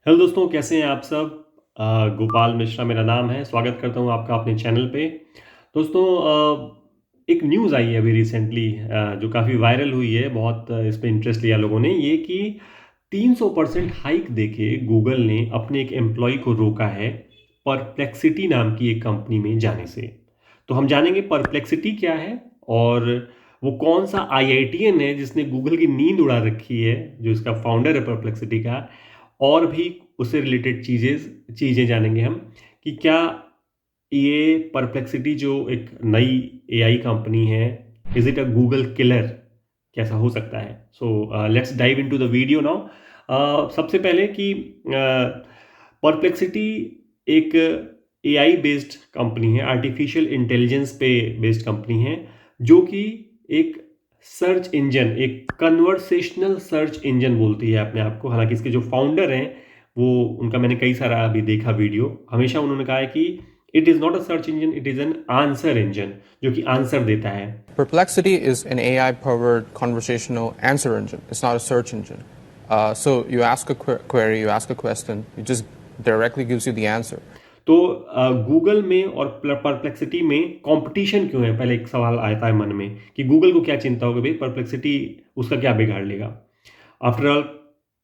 Hello दोस्तों, कैसे हैं आप सब। गोपाल मिश्रा मेरा नाम है। स्वागत करता हूं आपका अपने चैनल पे। दोस्तों, एक न्यूज़ आई है अभी रिसेंटली, जो काफ़ी वायरल हुई है। बहुत इस पे इंटरेस्ट लिया लोगों ने। ये कि 300% हाइक देके गूगल ने अपने एक एम्प्लॉय को रोका है परप्लेक्सिटी नाम की एक कंपनी में जाने से। तो हम जानेंगे परप्लेक्सिटी क्या है, और वो कौन सा आईआईटीएन है जिसने गूगल की नींद उड़ा रखी है, जो इसका फाउंडर है परप्लेक्सिटी का। और भी उससे रिलेटेड चीज़ें चीज़ें जानेंगे हम कि क्या ये परप्लेक्सिटी जो एक नई एआई कंपनी है, is it a Google killer? कैसा हो सकता है? So let's dive into the video now. सबसे पहले कि परप्लेक्सिटी एक एआई बेस्ड कंपनी है, आर्टिफिशियल इंटेलिजेंस पे बेस्ड कंपनी है, जो कि एक सर्च इंजन, एक कन्वर्सेशनल सर्च इंजन बोलती है अपने आप को। हालांकि इसके जो फाउंडर हैं, वो उनका मैंने कई सारा अभी देखा वीडियो, हमेशा उन्होंने कहा है कि it is not a search engine, it is an answer engine, जो कि आंसर देता है। Perplexity is an AI powered conversational answer engine. It's not a search engine. So you ask a query, you ask a question, it just directly gives you the answer. तो Google में और perplexity में competition क्यों है? पहले एक सवाल आता है मन में कि गूगल को क्या चिंता होगी भाई, परप्लेक्सिटी उसका क्या बिगाड़ लेगा। आफ्टर ऑल,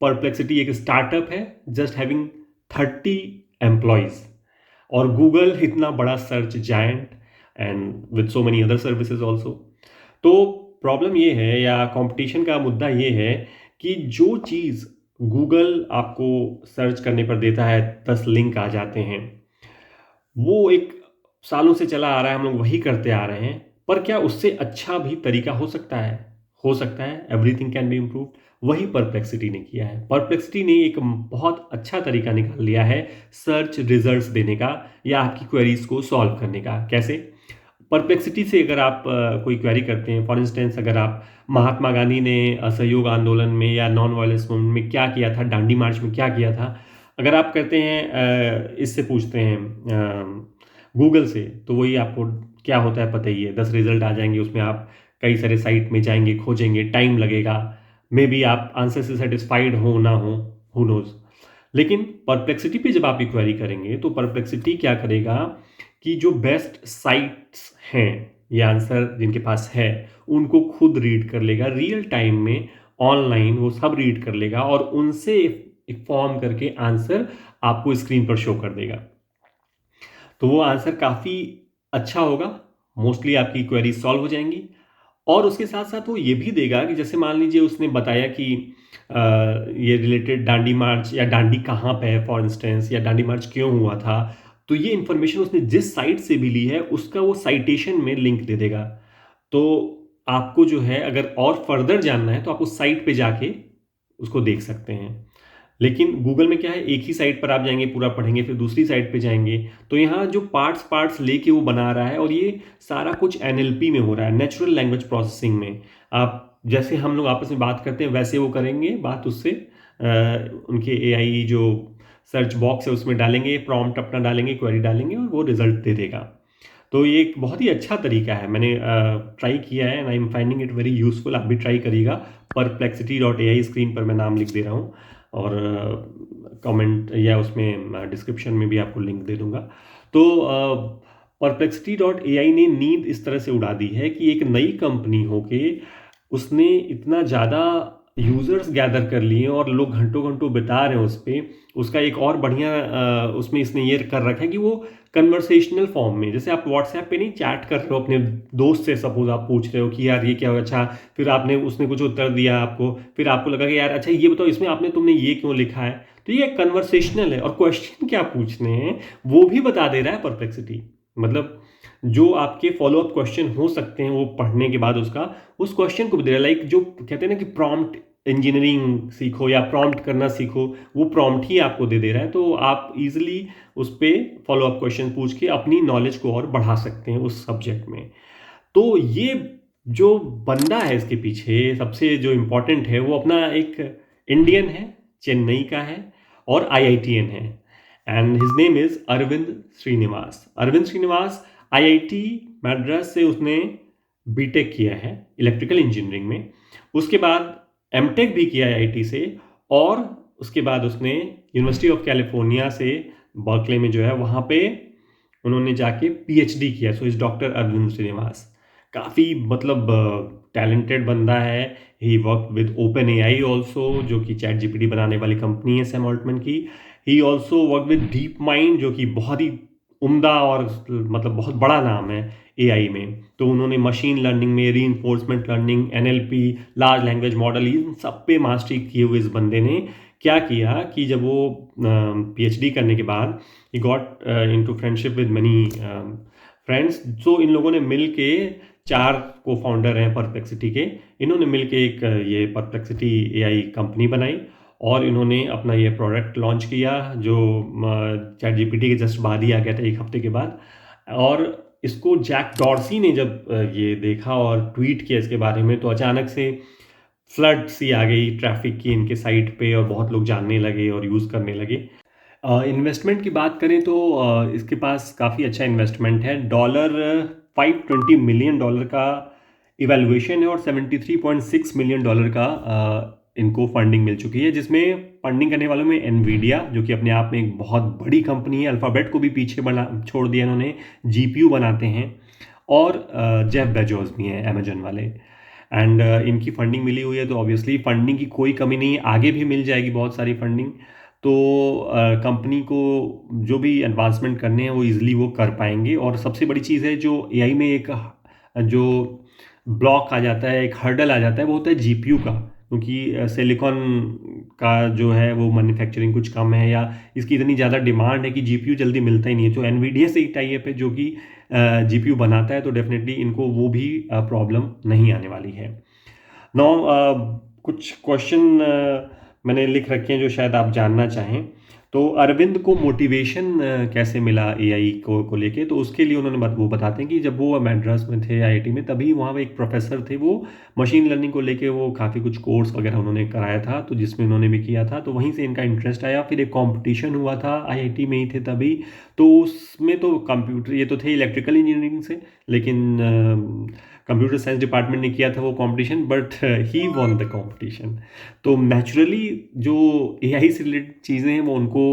परप्लेक्सिटी एक स्टार्टअप है, जस्ट हैविंग 30 एम्प्लॉयज, और गूगल इतना बड़ा search giant and with so many other services also. तो प्रॉब्लम ये है, या कंपटीशन का मुद्दा ये है, कि जो चीज़ गूगल आपको सर्च करने पर देता है, 10 लिंक आ जाते हैं, वो एक सालों से चला आ रहा है, हम लोग वही करते आ रहे हैं। पर क्या उससे अच्छा भी तरीका हो सकता है? हो सकता है, एवरीथिंग कैन बी इम्प्रूव्ड। वही परप्लेक्सिटी ने किया है। परप्लेक्सिटी ने एक बहुत अच्छा तरीका निकाल लिया है सर्च रिजल्ट्स देने का, या आपकी क्वेरीज को सॉल्व करने का। कैसे? परप्लेक्सिटी से अगर आप कोई क्वेरी करते हैं, फॉर इंस्टेंस अगर आप महात्मा गांधी ने असहयोग आंदोलन में या नॉन वायलेंस मूवमेंट में क्या किया था, दांडी मार्च में क्या किया था, अगर आप करते हैं इससे पूछते हैं गूगल से, तो वही आपको क्या होता है पता ही है। 10 रिजल्ट आ जाएंगे, उसमें आप कई सारे साइट में जाएंगे, खोजेंगे, टाइम लगेगा, मे बी आप आंसर से सेटिस्फाइड हो ना हो, हु नोज। लेकिन परप्लेक्सिटी पे जब आप इंक्वायरी करेंगे, तो परप्लेक्सिटी क्या करेगा कि जो बेस्ट साइट्स हैं या आंसर जिनके पास है, उनको खुद रीड कर लेगा रियल टाइम में। ऑनलाइन वो सब रीड कर लेगा और उनसे एक फॉर्म करके आंसर आपको स्क्रीन पर शो कर देगा। तो वो आंसर काफ़ी अच्छा होगा, मोस्टली आपकी क्वेरी सॉल्व हो जाएंगी। और उसके साथ साथ वो ये भी देगा कि जैसे मान लीजिए उसने बताया कि ये रिलेटेड दांडी मार्च, या दांडी कहाँ पे है फॉर इंस्टेंस, या दांडी मार्च क्यों हुआ था, तो ये इन्फॉर्मेशन उसने जिस साइट से भी ली है, उसका वो साइटेशन में लिंक दे देगा। तो आपको जो है, अगर और फर्दर जानना है, तो आप उस साइट पे जाके उसको देख सकते हैं। लेकिन गूगल में क्या है, एक ही साइट पर आप जाएंगे, पूरा पढ़ेंगे, फिर दूसरी साइट पे जाएंगे। तो यहाँ जो पार्ट्स पार्ट्स लेके वो बना रहा है, और ये सारा कुछ एनएलपी में हो रहा है, नेचुरल लैंग्वेज प्रोसेसिंग में। आप जैसे हम लोग आपस में बात करते हैं, वैसे वो करेंगे बात उससे। उनके एआई जो सर्च बॉक्स है उसमें डालेंगे, प्रॉम्प्ट अपना डालेंगे, क्वेरी डालेंगे, और वो रिजल्ट दे देगा। तो ये एक बहुत ही अच्छा तरीका है। मैंने ट्राई किया है and I am finding it very useful. आप भी ट्राई करिएगा। perplexity.ai स्क्रीन पर मैं नाम लिख दे रहा हूँ, और कमेंट या उसमें डिस्क्रिप्शन में भी आपको लिंक दे दूंगा। तो perplexity.ai ने नींद इस तरह से उड़ा दी है कि एक नई कंपनी होके उसने इतना ज़्यादा यूजर्स गैदर कर लिए, और लोग घंटों घंटों बिता रहे हैं उस पर। उसका एक और बढ़िया उसमें इसने ये कर रखा है कि वो कन्वर्सेशनल फॉर्म में, जैसे आप व्हाट्सएप पे नहीं चैट कर रहे हो अपने दोस्त से, सपोज आप पूछ रहे हो कि यार ये क्या हो, अच्छा, फिर आपने उसने कुछ उत्तर दिया आपको, फिर आपको लगा कि यार अच्छा ये बताओ, इसमें आपने तुमने ये क्यों लिखा है। तो ये कन्वर्सेशनल है, और क्वेश्चन क्या पूछने हैं वो भी बता दे रहा है परप्लेक्सिटी। मतलब जो आपके फॉलो अप क्वेश्चन हो सकते हैं वो पढ़ने के बाद उसका, उस क्वेश्चन को भी दे रहा है। लाइक जो कहते हैं ना कि प्रॉम्प्ट इंजीनियरिंग सीखो या प्रॉम्प्ट करना सीखो, वो प्रॉम्प्ट ही आपको दे रहा है। तो आप इजीली उस पर फॉलो अप क्वेश्चन पूछ के अपनी नॉलेज को और बढ़ा सकते हैं उस सब्जेक्ट में। तो ये जो बंदा है इसके पीछे, सबसे जो इम्पोर्टेंट है, वो अपना एक इंडियन है, चेन्नई का है, और आईआईटीएन है। And his name is Arvind Srinivas. Arvind Srinivas IIT Madras से उसने बीटेक किया है इलेक्ट्रिकल इंजीनियरिंग में। उसके बाद एमटेक भी किया आईआईटी से, और उसके बाद उसने यूनिवर्सिटी ऑफ कैलिफोर्निया से बर्कले में जो है वहाँ पे उन्होंने जाके पीएचडी किया। सो इस डॉक्टर अरविंद श्रीनिवास काफ़ी मतलब टैलेंटेड बंदा है। He work with open AI also, जो कि चैट जीपीटी बनाने वाली कंपनी है सैम ऑल्टमैन की। He also work with deep mind, जो कि बहुत ही उम्दा और मतलब बहुत बड़ा नाम है एआई में। तो उन्होंने मशीन लर्निंग में, reinforcement learning, NLP, large language model, इन सब पे मास्टरी किए हुए इस बंदे ने क्या किया कि जब वो पीएचडी करने के बाद he got into friendship with many friends. So इन लोगों ने मिल के, 4 को फाउंडर हैं परप्लेक्सिटी के, इन्होंने मिल के एक ये परप्लेक्सिटी एआई कंपनी बनाई और इन्होंने अपना ये प्रोडक्ट लॉन्च किया जो चैट जीपीटी के जस्ट बाद ही आ गया था, 1 हफ्ते के बाद। और इसको जैक डॉर्सी ने जब ये देखा और ट्वीट किया इसके बारे में, तो अचानक से फ्लड सी आ गई ट्रैफिक की इनके साइट पे और बहुत लोग जानने लगे और यूज़ करने लगे। इन्वेस्टमेंट की बात करें तो इसके पास काफ़ी अच्छा इन्वेस्टमेंट है। $520 मिलियन का इवैल्यूएशन है और $73.6 मिलियन का इनको फंडिंग मिल चुकी है, जिसमें फंडिंग करने वालों में एनवीडिया, जो कि अपने आप में एक बहुत बड़ी कंपनी है, अल्फ़ाबेट को भी पीछे बना छोड़ दिया इन्होंने, जीपीयू बनाते हैं, और जेफ बेजोस भी हैं अमेजन वाले। एंड इनकी फंडिंग मिली हुई है, तो ऑब्वियसली फंडिंग की कोई कमी नहीं है, आगे भी मिल जाएगी बहुत सारी फंडिंग। तो कंपनी को जो भी एडवांसमेंट करने हैं वो इजीली वो कर पाएंगे। और सबसे बड़ी चीज़ है जो एआई में एक जो ब्लॉक आ जाता है, एक हर्डल आ जाता है, वो होता है जीपीयू का, क्योंकि सिलिकॉन का जो है वो मैन्युफैक्चरिंग कुछ कम है, या इसकी इतनी ज़्यादा डिमांड है कि जीपीयू जल्दी मिलता ही नहीं है। तो एनवीडिया से एक टाई अप है जो कि जीपीयू बनाता है, तो डेफिनेटली इनको वो भी प्रॉब्लम नहीं आने वाली है। नौ कुछ क्वेश्चन मैंने लिख रखे हैं जो शायद आप जानना चाहें। तो अरविंद को मोटिवेशन कैसे मिला एआई को लेके, तो उसके लिए उन्होंने वो बताते हैं कि जब वो मद्रास में थे आईआईटी में, तभी वहाँ पे एक प्रोफेसर थे, वो मशीन लर्निंग को लेके वो काफ़ी कुछ कोर्स वगैरह उन्होंने कराया था, तो जिसमें उन्होंने भी किया था, तो वहीं से इनका इंटरेस्ट आया। फिर एक कंपटीशन हुआ था, आईआईटी में ही थे तभी, तो उसमें तो कंप्यूटर, ये तो थे इलेक्ट्रिकल इंजीनियरिंग से, लेकिन कंप्यूटर साइंस डिपार्टमेंट ने किया था वो competition, but he won the competition. तो नेचुरली जो एआई से रिलेटेड चीज़ें हैं वो उनको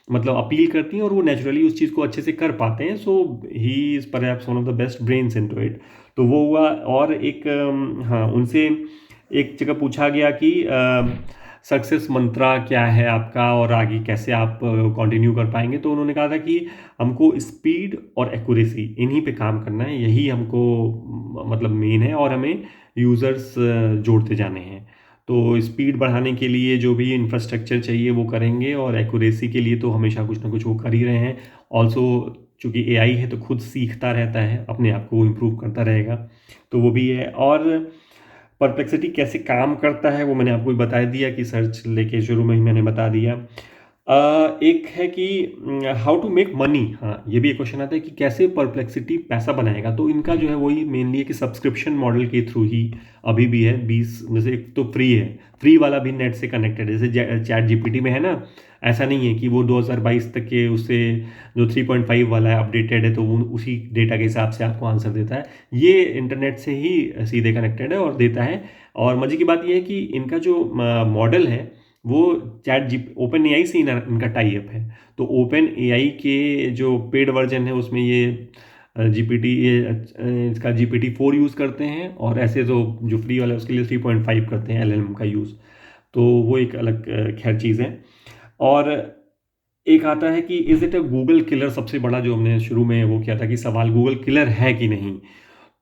मतलब अपील करती हैं और वो नेचुरली उस चीज़ को अच्छे से कर पाते हैं। So he is perhaps one of the best brains into it. तो वो हुआ। और एक हाँ, उनसे एक जगह पूछा गया कि सक्सेस मंत्रा क्या है आपका और आगे कैसे आप कंटिन्यू कर पाएंगे, तो उन्होंने कहा था कि हमको स्पीड और एक्यूरेसी इन्हीं पे काम करना है, यही हमको मतलब मेन है, और हमें यूज़र्स जोड़ते जाने हैं। तो स्पीड बढ़ाने के लिए जो भी इंफ्रास्ट्रक्चर चाहिए वो करेंगे, और एक्यूरेसी के लिए तो हमेशा कुछ ना कुछ वो कर ही रहे हैं। ऑल्सो चूँकि एआई है तो खुद सीखता रहता है, अपने आप को वो इम्प्रूव करता रहेगा, तो वो भी है। और परप्लेक्सिटी कैसे काम करता है वो मैंने आपको बता दिया कि सर्च लेके शुरू में ही मैंने बता दिया। एक है कि हाउ टू मेक मनी। हाँ, ये भी एक क्वेश्चन आता है कि कैसे परप्लेक्सिटी पैसा बनाएगा। तो इनका जो है वही मेनली है कि सब्सक्रिप्शन मॉडल के थ्रू ही अभी भी है। 20 में से एक तो फ्री है, फ्री वाला भी नेट से कनेक्टेड है, जैसे चैट जीपीटी में है ना, ऐसा नहीं है कि वो 2022 तक के उससे जो 3.5 वाला है अपडेटेड है तो वो उसी डेटा के हिसाब से आपको आंसर देता है। ये इंटरनेट से ही सीधे कनेक्टेड है और देता है। और मजे की बात ये है कि इनका जो मॉडल है वो ओपन एआई से इनका टाई अप है। तो ओपन एआई के जो पेड वर्जन है उसमें ये जीपीटी इसका GPT-4 यूज़ करते हैं, और ऐसे तो जो फ्री वाला है उसके लिए 3.5 करते हैं LLM का यूज़। तो वो एक अलग खैर चीज़ है। और एक आता है कि is it a Google killer. सबसे बड़ा जो हमने शुरू में वो किया था कि सवाल गूगल किलर है कि नहीं,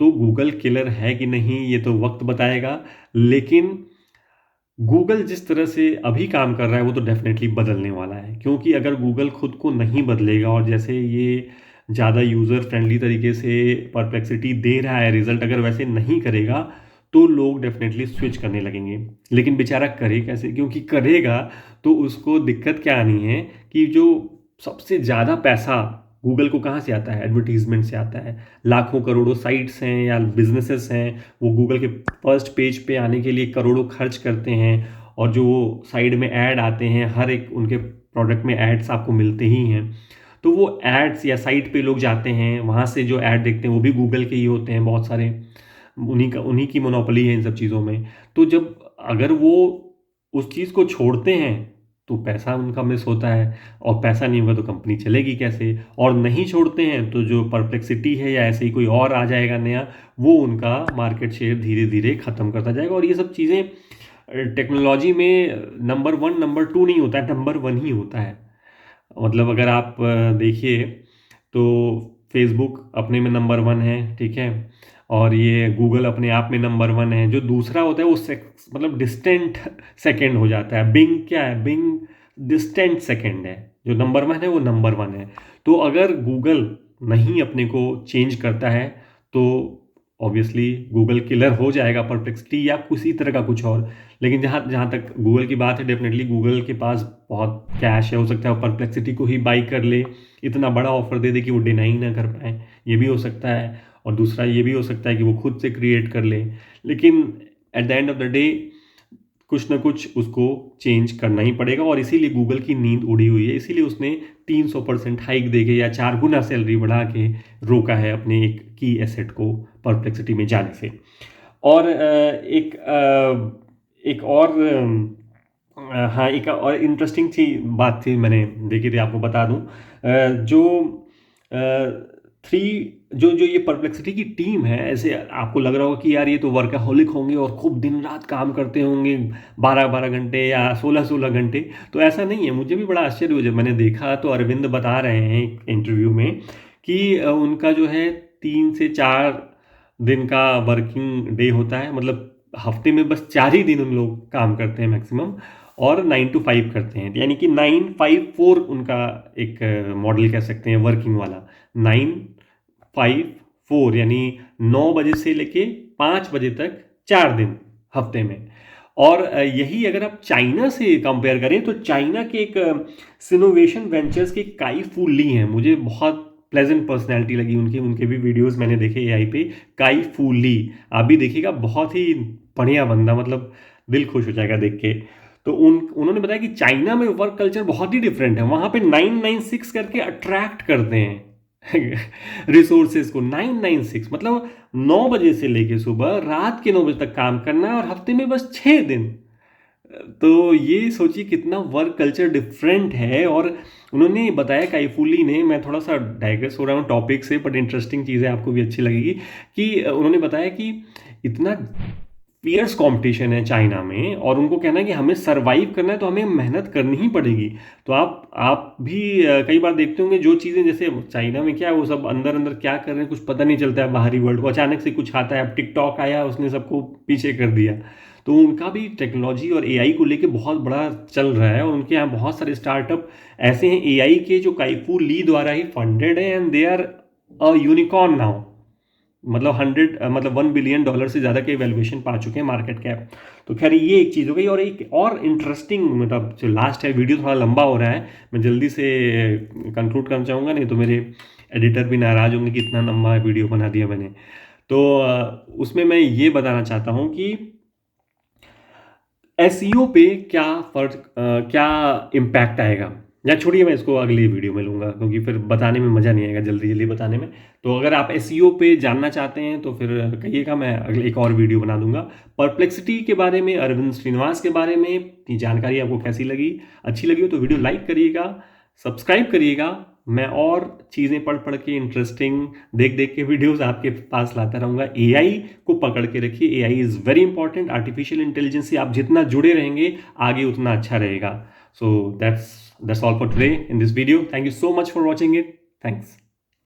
तो गूगल किलर है कि नहीं ये तो वक्त बताएगा, लेकिन गूगल जिस तरह से अभी काम कर रहा है वो तो डेफिनेटली बदलने वाला है। क्योंकि अगर गूगल खुद को नहीं बदलेगा और जैसे ये ज़्यादा यूज़र फ्रेंडली तरीके से परप्लेक्सिटी दे रहा है रिजल्ट, अगर वैसे नहीं करेगा तो लोग डेफिनेटली स्विच करने लगेंगे। लेकिन बेचारा करे कैसे, क्योंकि करेगा तो उसको दिक्कत क्या आनी है कि जो सबसे ज़्यादा पैसा गूगल को कहाँ से आता है, एडवर्टीजमेंट से आता है। लाखों करोड़ों साइट्स हैं या बिजनेसेस हैं, वो गूगल के फर्स्ट पेज पे आने के लिए करोड़ों खर्च करते हैं, और जो साइड में ऐड आते हैं हर एक उनके प्रोडक्ट में एड्स आपको मिलते ही हैं। तो वो एड्स या साइट पे लोग जाते हैं, वहाँ से जो ऐड देखते हैं वो भी गूगल के ही होते हैं बहुत सारे, उन्हीं की मोनोपोली है इन सब चीज़ों में। तो जब अगर वो उस चीज़ को छोड़ते हैं तो पैसा उनका मिस होता है, और पैसा नहीं होगा तो कंपनी चलेगी कैसे। और नहीं छोड़ते हैं तो जो परप्लेक्सिटी है या ऐसे ही कोई और आ जाएगा नया, वो उनका मार्केट शेयर धीरे धीरे ख़त्म करता जाएगा। और ये सब चीज़ें टेक्नोलॉजी में नंबर 1 नंबर 2 नहीं होता है, नंबर 1 ही होता है। मतलब अगर आप देखिए तो फेसबुक अपने में नंबर 1 है, ठीक है, और ये गूगल अपने आप में नंबर 1 है। जो दूसरा होता है वो मतलब डिस्टेंट सेकंड हो जाता है। बिंग क्या है? बिंग डिस्टेंट सेकंड है। जो नंबर 1 है वो नंबर 1 है। तो अगर गूगल नहीं अपने को चेंज करता है तो ऑब्वियसली गूगल किलर हो जाएगा, परप्लेक्सिटी या किसी तरह का कुछ और। लेकिन जहाँ जहाँ तक गूगल की बात है, डेफिनेटली गूगल के पास बहुत कैश है, हो सकता है वो परप्लेक्सिटी को ही बाई कर ले, इतना बड़ा ऑफर दे दे कि वो डिनाई ना कर पाए, ये भी हो सकता है। और दूसरा ये भी हो सकता है कि वो खुद से क्रिएट कर ले। लेकिन at the end of the day कुछ ना कुछ उसको चेंज करना ही पड़ेगा, और इसीलिए गूगल की नींद उड़ी हुई है। इसीलिए उसने 300% हाइक दे के या 4 गुना सैलरी बढ़ा के रोका है अपने एक की एसेट को परप्लेक्सिटी में जाने से। और एक और हाँ, एक और इंटरेस्टिंग सी बात थी, मैंने देखी थी, आपको बता दूं। जो थ्री जो जो ये परप्लेक्सिटी की टीम है, ऐसे आपको लग रहा होगा कि यार ये तो वर्काहोलिक होंगे और खूब दिन रात काम करते होंगे, 12-12 घंटे या 16-16 घंटे। तो ऐसा नहीं है। मुझे भी बड़ा आश्चर्य हुआ जब मैंने देखा। तो अरविंद बता रहे हैं एक इंटरव्यू में कि उनका जो है 3 से 4 दिन का वर्किंग डे होता है। मतलब हफ्ते में बस 4 ही दिन उन लोग काम करते हैं मैक्सिमम, और 9 to 5 करते हैं। यानी कि 9-5-4 उनका एक मॉडल कह सकते हैं वर्किंग वाला। 9-5-4 यानी 9 बजे से लेके 5 बजे तक 4 दिन हफ्ते में। और यही अगर आप चाइना से कंपेयर करें तो चाइना के एक सिनोवेशन वेंचर्स के काई फू ली हैं। मुझे बहुत प्लेजेंट पर्सनैलिटी लगी उनकी, उनके भी वीडियोस मैंने देखे एआई पे। काई फू ली, आप भी देखिएगा, बहुत ही बढ़िया बंदा, मतलब दिल खुश हो जाएगा देख के। तो उन्होंने बताया कि चाइना में वर्क कल्चर बहुत ही डिफरेंट है। वहाँ पे 996 करके अट्रैक्ट करते हैं रिसोर्सेज को। 996 मतलब 9 बजे से लेके सुबह रात के 9 बजे तक काम करना है, और हफ्ते में बस 6 दिन। तो ये सोचिए कितना वर्क कल्चर डिफरेंट है। और उन्होंने बताया काइफुली ने, मैं थोड़ा सा डाइग्रेस हो रहा हूँ टॉपिक से, बट इंटरेस्टिंग चीज़ें आपको भी अच्छी लगेगी, कि उन्होंने बताया कि इतना फियर्स कंपटीशन है चाइना में, और उनको कहना है कि हमें सरवाइव करना है तो हमें मेहनत करनी ही पड़ेगी। तो आप भी कई बार देखते होंगे जो चीज़ें, जैसे चाइना में क्या है, वो सब अंदर अंदर क्या कर रहे हैं कुछ पता नहीं चलता है बाहरी वर्ल्ड को। अचानक से कुछ आता है, अब टिकटॉक आया, उसने सबको पीछे कर दिया। तो उनका भी टेक्नोलॉजी और एआई को लेके बहुत बड़ा चल रहा है, और उनके यहाँ बहुत सारे स्टार्टअप ऐसे हैं एआई के जो काइफू ली द्वारा ही फंडेड है, and they are a unicorn now. मतलब 1 बिलियन डॉलर से ज़्यादा के वैल्यूएशन पा चुके हैं, मार्केट कैप। तो खैर ये एक चीज़ हो गई। और एक और इंटरेस्टिंग, मतलब जो लास्ट है, वीडियो थोड़ा लंबा हो रहा है, मैं जल्दी से कंक्लूड करना चाहूँगा, नहीं तो मेरे एडिटर भी नाराज़ होंगे कि इतना लंबा वीडियो बना दिया मैंने। तो उसमें मैं ये बताना चाहता हूँ कि एसईओ पे क्या फर्क, क्या इम्पैक्ट आएगा, या छोड़िए, मैं इसको अगली वीडियो में लूँगा, क्योंकि फिर बताने में मज़ा नहीं आएगा जल्दी जल्दी बताने में। तो अगर आप एसईओ पे जानना चाहते हैं तो फिर कहिएगा, मैं अगले एक और वीडियो बना दूंगा। परप्लेक्सिटी के बारे में, अरविंद श्रीनिवास के बारे में ये जानकारी आपको कैसी लगी? अच्छी लगी हो तो वीडियो लाइक करिएगा, सब्सक्राइब करिएगा। मैं और चीज़ें पढ़ पढ़ के, इंटरेस्टिंग देख देख के वीडियोस आपके पास लाता रहूँगा। एआई को पकड़ के रखिए, AI is very important. Artificial intelligence से आप जितना जुड़े रहेंगे आगे उतना अच्छा रहेगा। So that's all for today in this video. Thank you so much for watching it. Thanks.